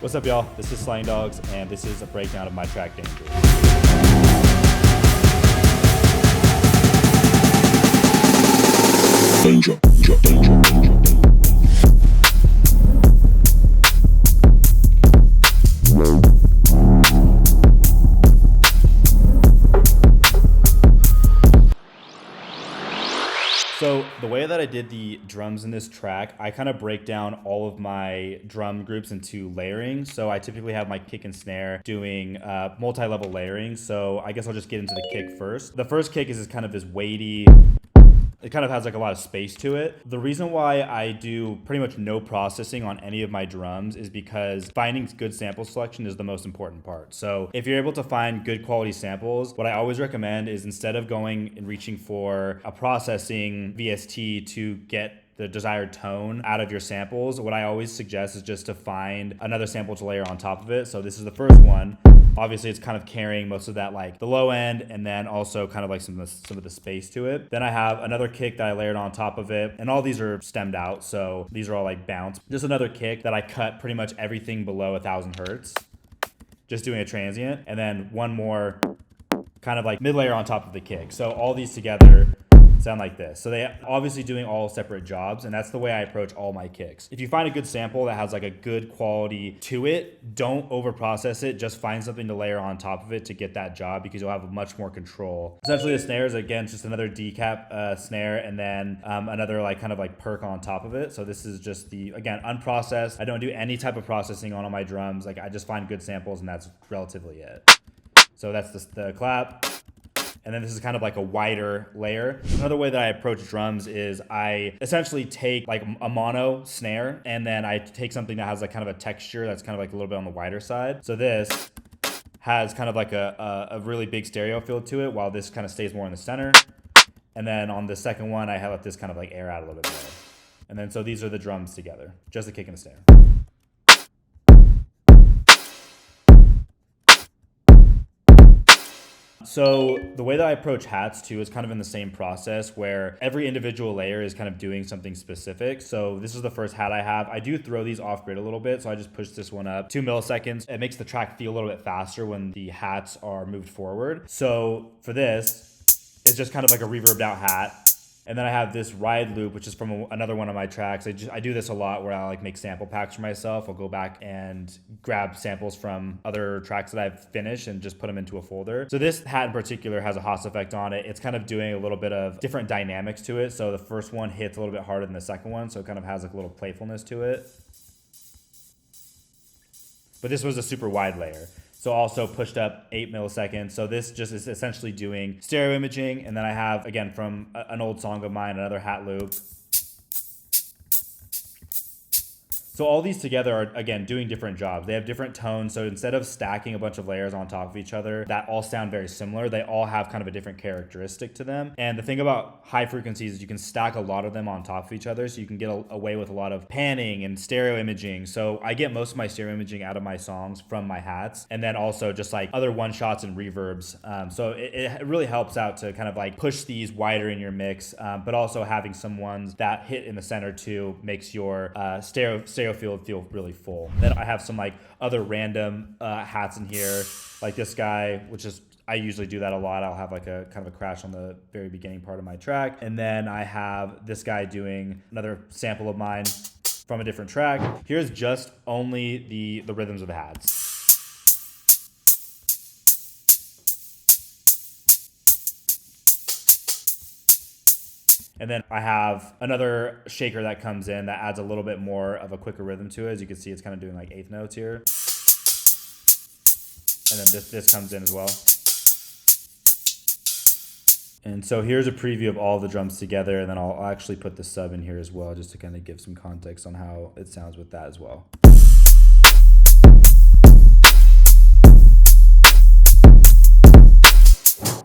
What's up, y'all? This is Slang Dogs, and this is a breakdown of my track Danger. Danger, danger, danger, danger. So the way that I did the drums in this track, I kind of break down all of my drum groups into layering. So I typically have my kick and snare doing multi-level layering. So I guess I'll just get into the kick first. The first kick is kind of this weighty, it kind of has like a lot of space to it. The reason why I do pretty much no processing on any of my drums is because finding good sample selection is the most important part. So if you're able to find good quality samples, what I always recommend is instead of going and reaching for a processing VST to get the desired tone out of your samples, what I always suggest is just to find another sample to layer on top of it. So this is the first one. Obviously, it's kind of carrying most of that, like the low end, and then also kind of like some of the space to it. Then I have another kick that I layered on top of it, and all these are stemmed out, so these are all like bounced. Just another kick that I cut pretty much everything below 1,000 hertz, just doing a transient, and then one more kind of like mid layer on top of the kick. So all these together sound like this. So they obviously doing all separate jobs, and that's the way I approach all my kicks. If you find a good sample that has like a good quality to it, don't over process it. Just find something to layer on top of it to get that job, because you'll have much more control. Essentially the snare is again just another decap snare, and then another like kind of like perk on top of it. So this is just the, again, unprocessed. I don't do any type of processing on all my drums. Like I just find good samples, and that's relatively it. So that's the clap. And then this is kind of like a wider layer. Another way that I approach drums is I essentially take like a mono snare, and then I take something that has like kind of a texture that's kind of like a little bit on the wider side. So this has kind of like a really big stereo feel to it, while this kind of stays more in the center. And then on the second one, I have let this kind of like air out a little bit more. And then so these are the drums together, just a kick and a snare. So the way that I approach hats too is kind of in the same process, where every individual layer is kind of doing something specific. So this is the first hat I have. I do throw these off grid a little bit, so I just push this one up 2 milliseconds. It makes the track feel a little bit faster when the hats are moved forward. So for this, it's just kind of like a reverbed out hat. And then I have this ride loop, which is from another one of my tracks. I do this a lot, where I like make sample packs for myself. I'll go back and grab samples from other tracks that I've finished and just put them into a folder. So this hat in particular has a Haas effect on it. It's kind of doing a little bit of different dynamics to it. So the first one hits a little bit harder than the second one, so it kind of has like a little playfulness to it. But this was a super wide layer. So also pushed up 8 milliseconds. So this just is essentially doing stereo imaging. And then I have, again, from an old song of mine, another hat loop. So all these together are, again, doing different jobs. They have different tones. So instead of stacking a bunch of layers on top of each other that all sound very similar, they all have kind of a different characteristic to them. And the thing about high frequencies is you can stack a lot of them on top of each other, so you can get away with a lot of panning and stereo imaging. So I get most of my stereo imaging out of my songs from my hats, and then also just like other one shots and reverbs. So it really helps out to kind of like push these wider in your mix, but also having some ones that hit in the center too makes your stereo field feel really full. Then I have some like other random hats in here, like this guy, which is, I usually do that a lot. I'll have like a kind of a crash on the very beginning part of my track. And then I have this guy doing another sample of mine from a different track. Here's just only the rhythms of the hats. And then I have another shaker that comes in that adds a little bit more of a quicker rhythm to it. As you can see, it's kind of doing like eighth notes here. And then this comes in as well. And so here's a preview of all the drums together, and then I'll actually put the sub in here as well, just to kind of give some context on how it sounds with that as well.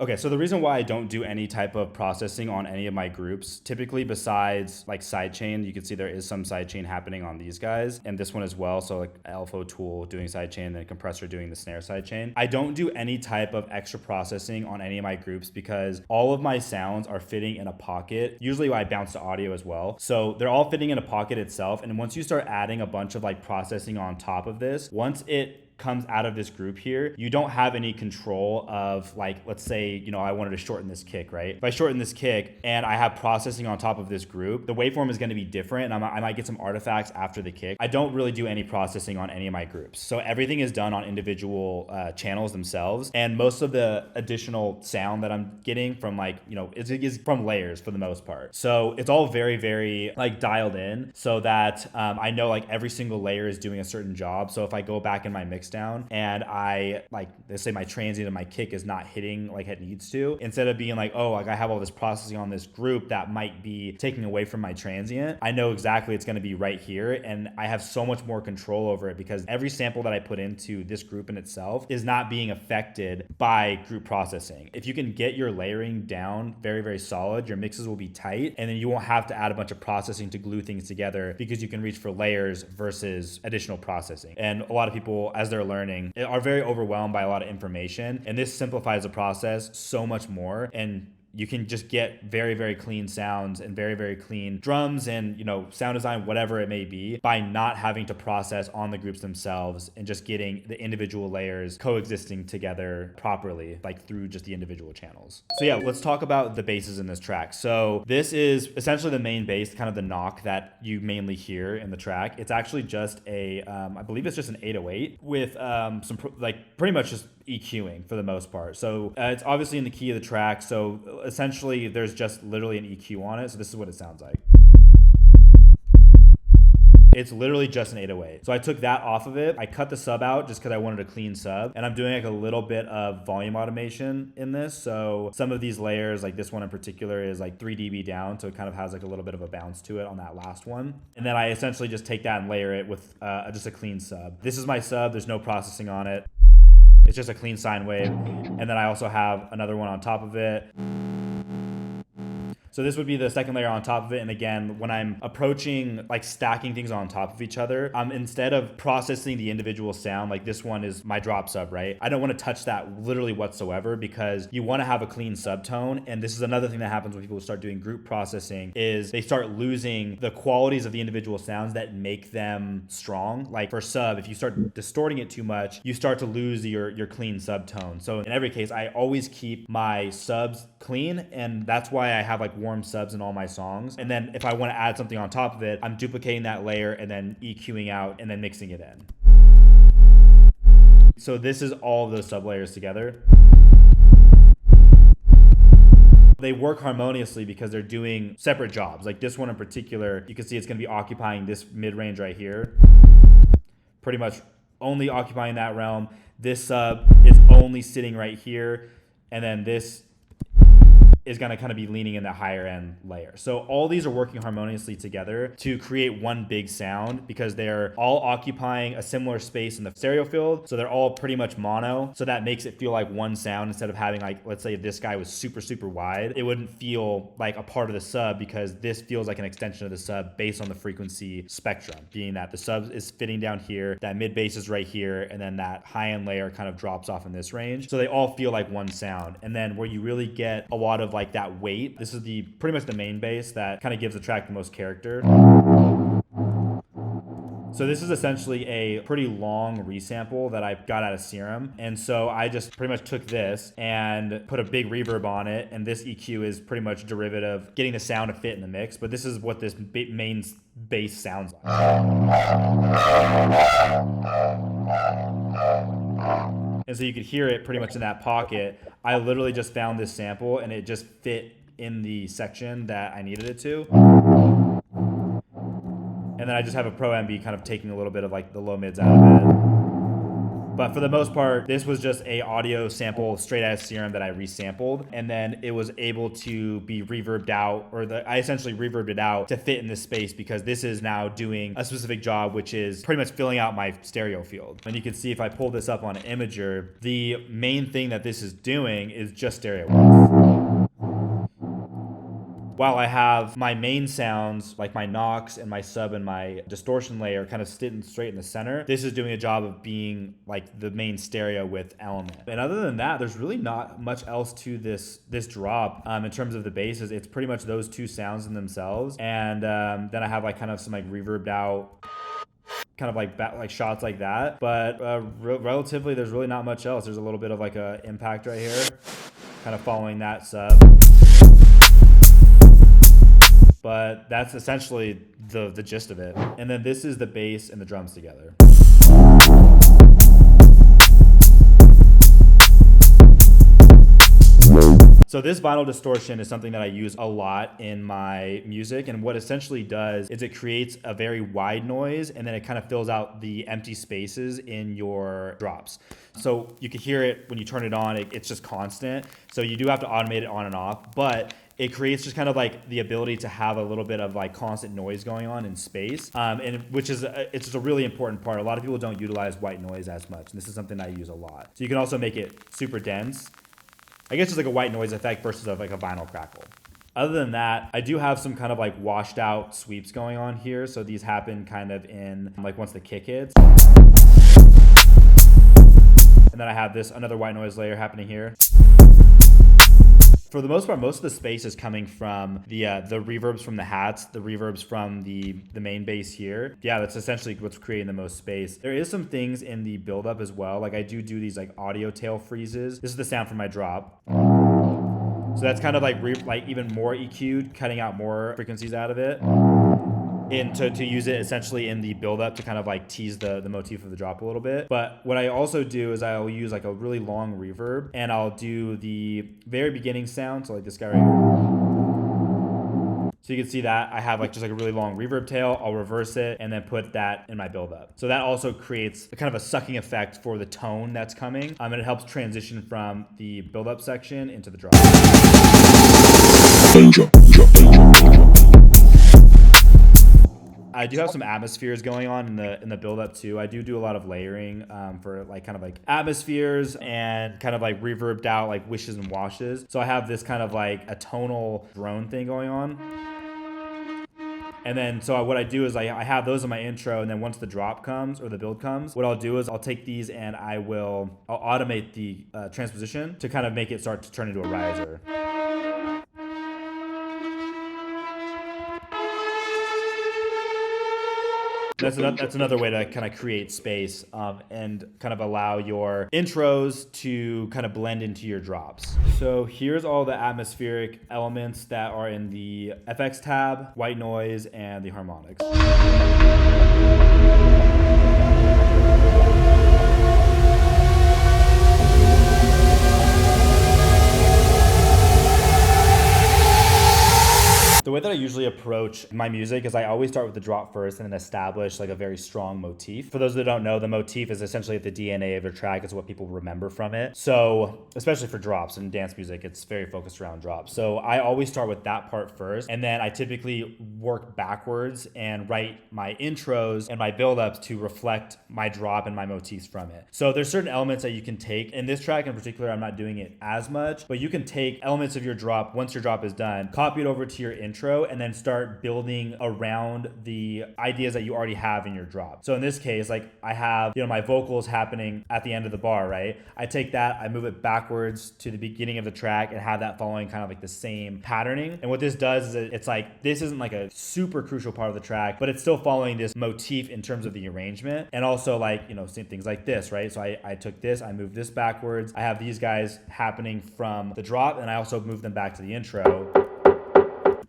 Okay, so the reason why I don't do any type of processing on any of my groups, typically besides like sidechain, you can see there is some sidechain happening on these guys and this one as well. So like Alpha Tool doing sidechain and then Compressor doing the snare sidechain. I don't do any type of extra processing on any of my groups because all of my sounds are fitting in a pocket. Usually I bounce to audio as well. So they're all fitting in a pocket itself. And once you start adding a bunch of like processing on top of this, once it comes out of this group here, you don't have any control of like, let's say, you know, I wanted to shorten this kick, right? If I shorten this kick and I have processing on top of this group, the waveform is going to be different and I might get some artifacts after the kick. I don't really do any processing on any of my groups. So everything is done on individual channels themselves. And most of the additional sound that I'm getting from like, you know, is from layers for the most part. So it's all very, very like dialed in so that I know like every single layer is doing a certain job. So if I go back in my mix down and I like, let's say my transient and my kick is not hitting like it needs to, instead of being like, oh, like I have all this processing on this group that might be taking away from my transient, I know exactly it's going to be right here. And I have so much more control over it because every sample that I put into this group in itself is not being affected by group processing. If you can get your layering down very, very solid, your mixes will be tight and then you won't have to add a bunch of processing to glue things together because you can reach for layers versus additional processing. And a lot of people, as they're learning, are very overwhelmed by a lot of information, and this simplifies the process so much more. And you can just get very, very clean sounds and very, very clean drums and, you know, sound design, whatever it may be, by not having to process on the groups themselves and just getting the individual layers coexisting together properly, like through just the individual channels. So yeah, let's talk about the basses in this track. So this is essentially the main bass, kind of the knock that you mainly hear in the track. It's actually just a, I believe it's just an 808 with like pretty much just EQing for the most part. So it's obviously in the key of the track. So essentially there's just literally an EQ on it. So this is what it sounds like. It's literally just an 808. So I took that off of it. I cut the sub out just because I wanted a clean sub. And I'm doing like a little bit of volume automation in this. So some of these layers, like this one in particular, is like 3 dB down. So it kind of has like a little bit of a bounce to it on that last one. And then I essentially just take that and layer it with just a clean sub. This is my sub. There's no processing on it. It's just a clean sine wave. And then I also have another one on top of it. So this would be the second layer on top of it. And again, when I'm approaching like stacking things on top of each other, instead of processing the individual sound, like this one is my drop sub, right? I don't want to touch that literally whatsoever because you want to have a clean subtone. And this is another thing that happens when people start doing group processing is they start losing the qualities of the individual sounds that make them strong. Like for sub, if you start distorting it too much, you start to lose your clean subtone. So in every case, I always keep my subs clean, and that's why I have like warm subs in all my songs. And then if I want to add something on top of it, I'm duplicating that layer and then EQing out and then mixing it in. So this is all of those sub layers together. They work harmoniously because they're doing separate jobs. Like this one in particular, you can see it's going to be occupying this mid-range right here. Pretty much only occupying that realm. This sub is only sitting right here. And then this is going to kind of be leaning in the higher end layer. So all these are working harmoniously together to create one big sound because they're all occupying a similar space in the stereo field. So they're all pretty much mono. So that makes it feel like one sound instead of having like, let's say if this guy was super, super wide, it wouldn't feel like a part of the sub because this feels like an extension of the sub based on the frequency spectrum, being that the sub is fitting down here, that mid bass is right here, and then that high end layer kind of drops off in this range. So they all feel like one sound. And then where you really get a lot of like that weight, this is the pretty much the main bass that kind of gives the track the most character. So this is essentially a pretty long resample that I got out of Serum. And so I just pretty much took this and put a big reverb on it. And this EQ is pretty much derivative, getting the sound to fit in the mix. But this is what this main bass sounds like. And so you could hear it pretty much in that pocket. I literally just found this sample and it just fit in the section that I needed it to. And then I just have a Pro MB kind of taking a little bit of like the low mids out of it. But for the most part, this was just a audio sample straight out of Serum that I resampled, and then it was able to be reverbed out, or I essentially reverbed it out to fit in this space, because this is now doing a specific job, which is pretty much filling out my stereo field. And you can see if I pull this up on an imager, the main thing that this is doing is just stereo waves. While I have my main sounds, like my knocks and my sub and my distortion layer kind of sitting straight in the center, this is doing a job of being like the main stereo with element. And other than that, there's really not much else to this drop in terms of the basses. It's pretty much those two sounds in themselves. And then I have like kind of some like reverbed out kind of like shots like that. But relatively, there's really not much else. There's a little bit of like a impact right here, kind of following that sub. But that's essentially the gist of it. And then this is the bass and the drums together. So this vinyl distortion is something that I use a lot in my music, and what essentially does is it creates a very wide noise, and then it kind of fills out the empty spaces in your drops. So you can hear it when you turn it on, it's just constant. So you do have to automate it on and off, but it creates just kind of like the ability to have a little bit of like constant noise going on in space, and which is it's just a really important part. A lot of people don't utilize white noise as much, and this is something I use a lot. So you can also make it super dense. I guess it's like a white noise effect versus like a vinyl crackle. Other than that, I do have some kind of like washed out sweeps going on here. So these happen kind of in like once the kick hits. And then I have this another white noise layer happening here. For the most part, most of the space is coming from the reverbs from the hats, the reverbs from the main bass here. Yeah, that's essentially what's creating the most space. There is some things in the buildup as well. Like I do these like audio tail freezes. This is the sound from my drop. So that's kind of like even more EQ'd, cutting out more frequencies out of it. And to use it essentially in the buildup to kind of like tease the motif of the drop a little bit. But what I also do is I'll use like a really long reverb, and I'll do the very beginning sound, so like this guy right here. So you can see that I have like just like a really long reverb tail. I'll reverse it and then put that in my buildup. So that also creates a kind of a sucking effect for the tone that's coming. And it helps transition from the buildup section into the drop. I do have some atmospheres going on in the build up too. I do a lot of layering for like kind of like atmospheres and kind of like reverbed out like wishes and washes. So I have this kind of like a tonal drone thing going on. And then so what I do is I have those in my intro, and then once the drop comes or the build comes, what I'll do is I'll take these and I'll automate the transposition to kind of make it start to turn into a riser. That's another way to kind of create space and kind of allow your intros to kind of blend into your drops. So here's all the atmospheric elements that are in the FX tab, white noise, and the harmonics. The way that I usually approach my music is I always start with the drop first and then establish like a very strong motif. For those that don't know, the motif is essentially the DNA of your track. It's what people remember from it. So especially for drops and dance music, it's very focused around drops. So I always start with that part first, and then I typically work backwards and write my intros and my buildups to reflect my drop and my motifs from it. So there's certain elements that you can take. In this track in particular, I'm not doing it as much, but you can take elements of your drop once your drop is done, copy it over to your intro, and then start building around the ideas that you already have in your drop. So in this case, like I have, my vocals happening at the end of the bar, right? I take that, I move it backwards to the beginning of the track and have that following kind of like the same patterning. And what this does is it's like, this isn't like a super crucial part of the track, but it's still following this motif in terms of the arrangement. And also like, same things like this, right? So I took this, I moved this backwards. I have these guys happening from the drop, and I also move them back to the intro.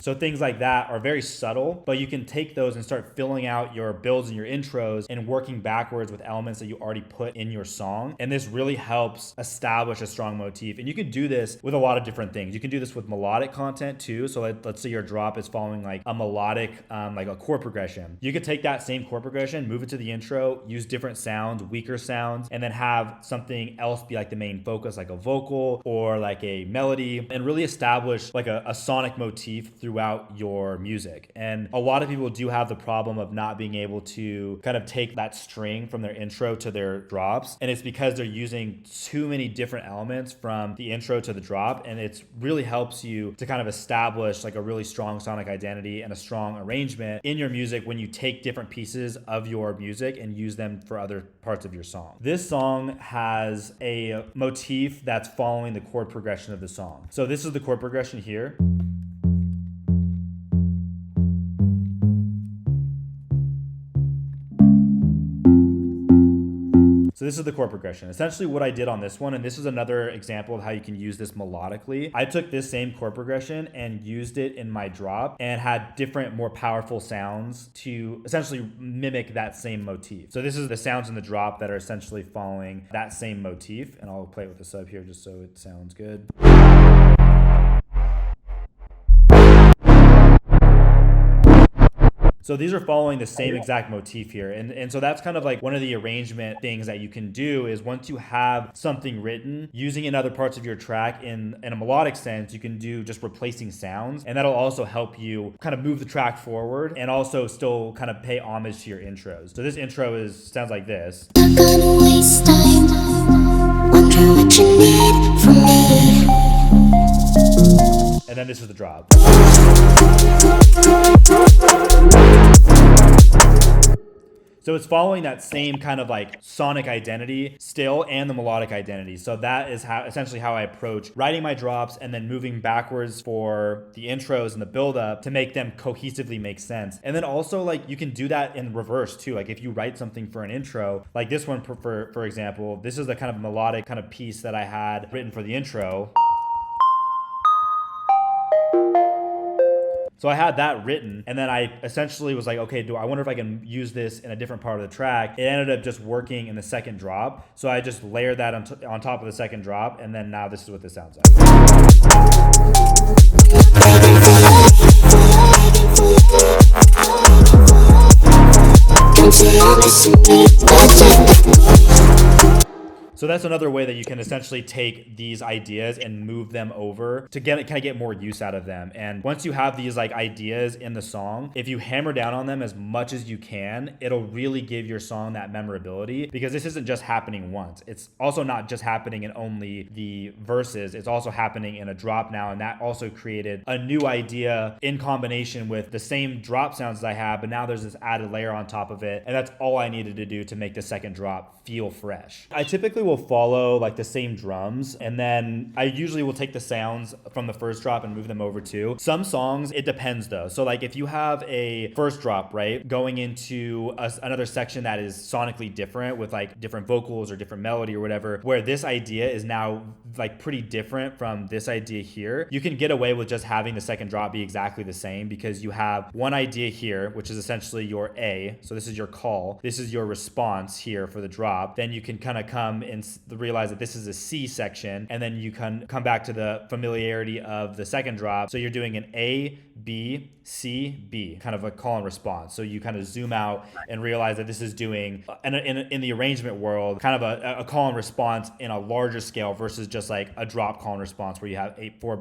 So things like that are very subtle, but you can take those and start filling out your builds and your intros and working backwards with elements that you already put in your song. And this really helps establish a strong motif. And you can do this with a lot of different things. You can do this with melodic content too. So let's say your drop is following like a melodic, like a chord progression. You could take that same chord progression, move it to the intro, use different sounds, weaker sounds, and then have something else be like the main focus, like a vocal or like a melody, and really establish like a sonic motif throughout your music. And a lot of people do have the problem of not being able to kind of take that string from their intro to their drops. And it's because they're using too many different elements from the intro to the drop. And it really helps you to kind of establish like a really strong sonic identity and a strong arrangement in your music when you take different pieces of your music and use them for other parts of your song. This song has a motif that's following the chord progression of the song. So this is the chord progression here. So this is the chord progression. Essentially what I did on this one, and this is another example of how you can use this melodically. I took this same chord progression and used it in my drop and had different, more powerful sounds to essentially mimic that same motif. So this is the sounds in the drop that are essentially following that same motif. And I'll play it with the sub here just so it sounds good. So these are following the same exact motif here. And so that's kind of like one of the arrangement things that you can do is once you have something written, using in other parts of your track in a melodic sense, you can do just replacing sounds. And that'll also help you kind of move the track forward and also still kind of pay homage to your intros. So this intro sounds like this. Not gonna waste time, wonder what you need from me. And then this is the drop. So it's following that same kind of like sonic identity still and the melodic identity. So that is essentially how I approach writing my drops and then moving backwards for the intros and the build up to make them cohesively make sense. And then also like you can do that in reverse too. Like if you write something for an intro, like this one for example, this is the kind of melodic kind of piece that I had written for the intro. So I had that written, and then I essentially was like, okay, I wonder if I can use this in a different part of the track. It ended up just working in the second drop. So I just layered that on top of the second drop, and then now this is what this sounds like. So that's another way that you can essentially take these ideas and move them over to kind of get more use out of them. And once you have these like ideas in the song, if you hammer down on them as much as you can, it'll really give your song that memorability, because this isn't just happening once. It's also not just happening in only the verses. It's also happening in a drop now. And that also created a new idea in combination with the same drop sounds that I have, but now there's this added layer on top of it. And that's all I needed to do to make the second drop feel fresh. I typically will follow like the same drums, and then I usually will take the sounds from the first drop and move them over too. Some songs, it depends though. So like if you have a first drop, right, going into another section that is sonically different with like different vocals or different melody or whatever, where this idea is now like pretty different from this idea here, you can get away with just having the second drop be exactly the same, because you have one idea here, which is essentially your A. So this is your call. This is your response here for the drop. Then you can kind of come and realize that this is a C section, and then you can come back to the familiarity of the second drop. So you're doing an A, B, C, B, kind of a call and response. So you kind of zoom out and realize that this is doing, in the arrangement world, kind of a call and response in a larger scale versus just like a drop call and response where you have 4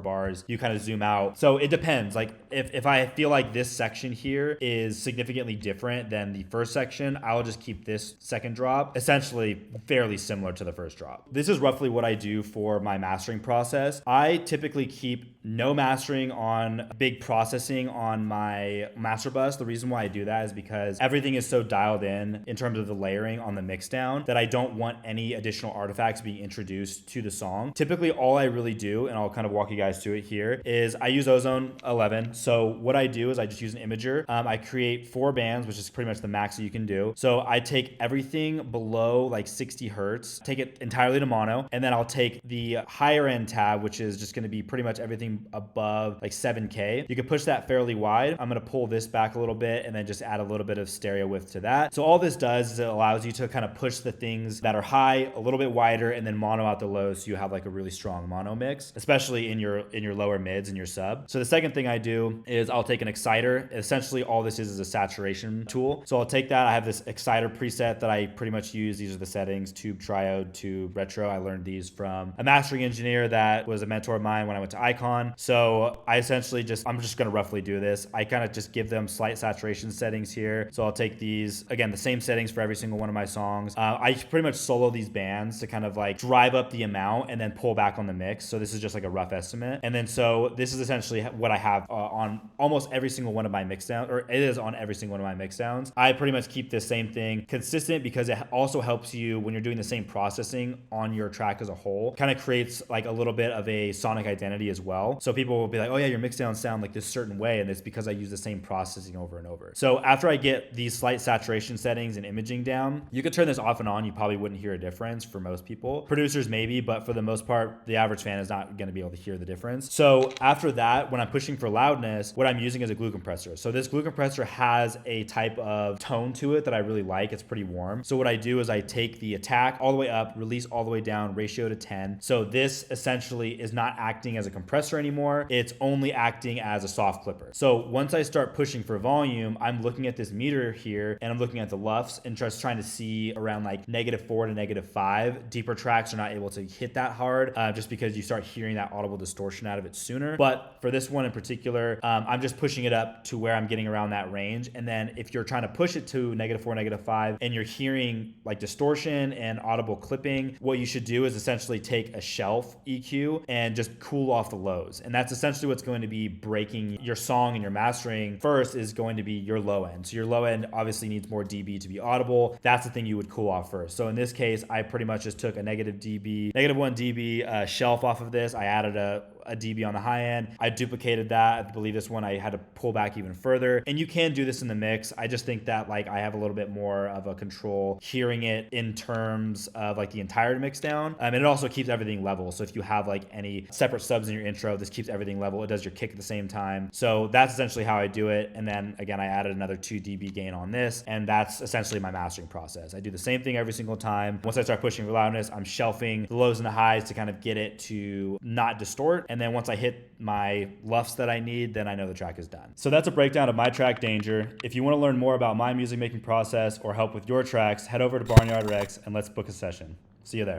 bars, you kind of zoom out. So it depends. Like if I feel like this section here is significantly different than the first section, I'll just keep this second drop essentially fairly similar to the first drop. This is roughly what I do for my mastering process. I typically keep no mastering on big processing mixing on my master bus, the reason why I do that is because everything is so dialed in terms of the layering on the mix down, that I don't want any additional artifacts being introduced to the song. Typically, all I really do, and I'll kind of walk you guys through it here, is I use Ozone 11. So what I do is I just use an imager. I create 4 bands, which is pretty much the max that you can do. So I take everything below like 60 hertz, take it entirely to mono, and then I'll take the higher end tab, which is just going to be pretty much everything above like 7K. You can push that fairly wide. I'm going to pull this back a little bit and then just add a little bit of stereo width to that. So all this does is it allows you to kind of push the things that are high a little bit wider and then mono out the low, so you have like a really strong mono mix, especially in your lower mids and your sub. So the second thing I do is I'll take an exciter. Essentially all this is a saturation tool. So I'll take that. I have this exciter preset that I pretty much use. These are the settings: tube, triode, tube, retro. I learned these from a mastering engineer that was a mentor of mine when I went to Icon. So I essentially I'm just going to roughly do this. I kind of just give them slight saturation settings here. So I'll take these, again, the same settings for every single one of my songs. I pretty much solo these bands to kind of like drive up the amount and then pull back on the mix. So this is just like a rough estimate. And then so this is essentially what I have on almost every single one of my mix downs, or it is on every single one of my mix downs. I pretty much keep the same thing consistent because it also helps you when you're doing the same processing on your track as a whole. Kind of creates like a little bit of a sonic identity as well. So people will be like, oh yeah, your mix downs sound like this certain way, and it's because I use the same processing over and over. So after I get these slight saturation settings and imaging down, you could turn this off and on. You probably wouldn't hear a difference for most people. Producers maybe, but for the most part, the average fan is not going to be able to hear the difference. So after that, when I'm pushing for loudness, what I'm using is a glue compressor. So this glue compressor has a type of tone to it that I really like. It's pretty warm. So what I do is I take the attack all the way up, release all the way down, ratio to 10. So this essentially is not acting as a compressor anymore. It's only acting as a soft clipper. So once I start pushing for volume, I'm looking at this meter here and I'm looking at the LUFs and just trying to see around like -4 to -5. Deeper tracks are not able to hit that hard just because you start hearing that audible distortion out of it sooner. But for this one in particular, I'm just pushing it up to where I'm getting around that range. And then if you're trying to push it to -4, -5, and you're hearing like distortion and audible clipping, what you should do is essentially take a shelf EQ and just cool off the lows. And that's essentially what's going to be breaking your song and your mastering. First is going to be your low end. So your low end obviously needs more dB to be audible. That's the thing you would cool off first. So in this case, I pretty much just took a -1 dB shelf off of this. I added a dB on the high end. I duplicated that. I believe this one I had to pull back even further. And you can do this in the mix. I just think that like I have a little bit more of a control hearing it in terms of like the entire mix down. And it also keeps everything level. So if you have like any separate subs in your intro, this keeps everything level. It does your kick at the same time. So that's essentially how I do it. And then again, I added another 2 dB gain on this. And that's essentially my mastering process. I do the same thing every single time. Once I start pushing for loudness, I'm shelving the lows and the highs to kind of get it to not distort. And then once I hit my LUFs that I need, then I know the track is done. So that's a breakdown of my track Danger. If you want to learn more about my music making process or help with your tracks, head over to Barnyard Recs and let's book a session. See you there.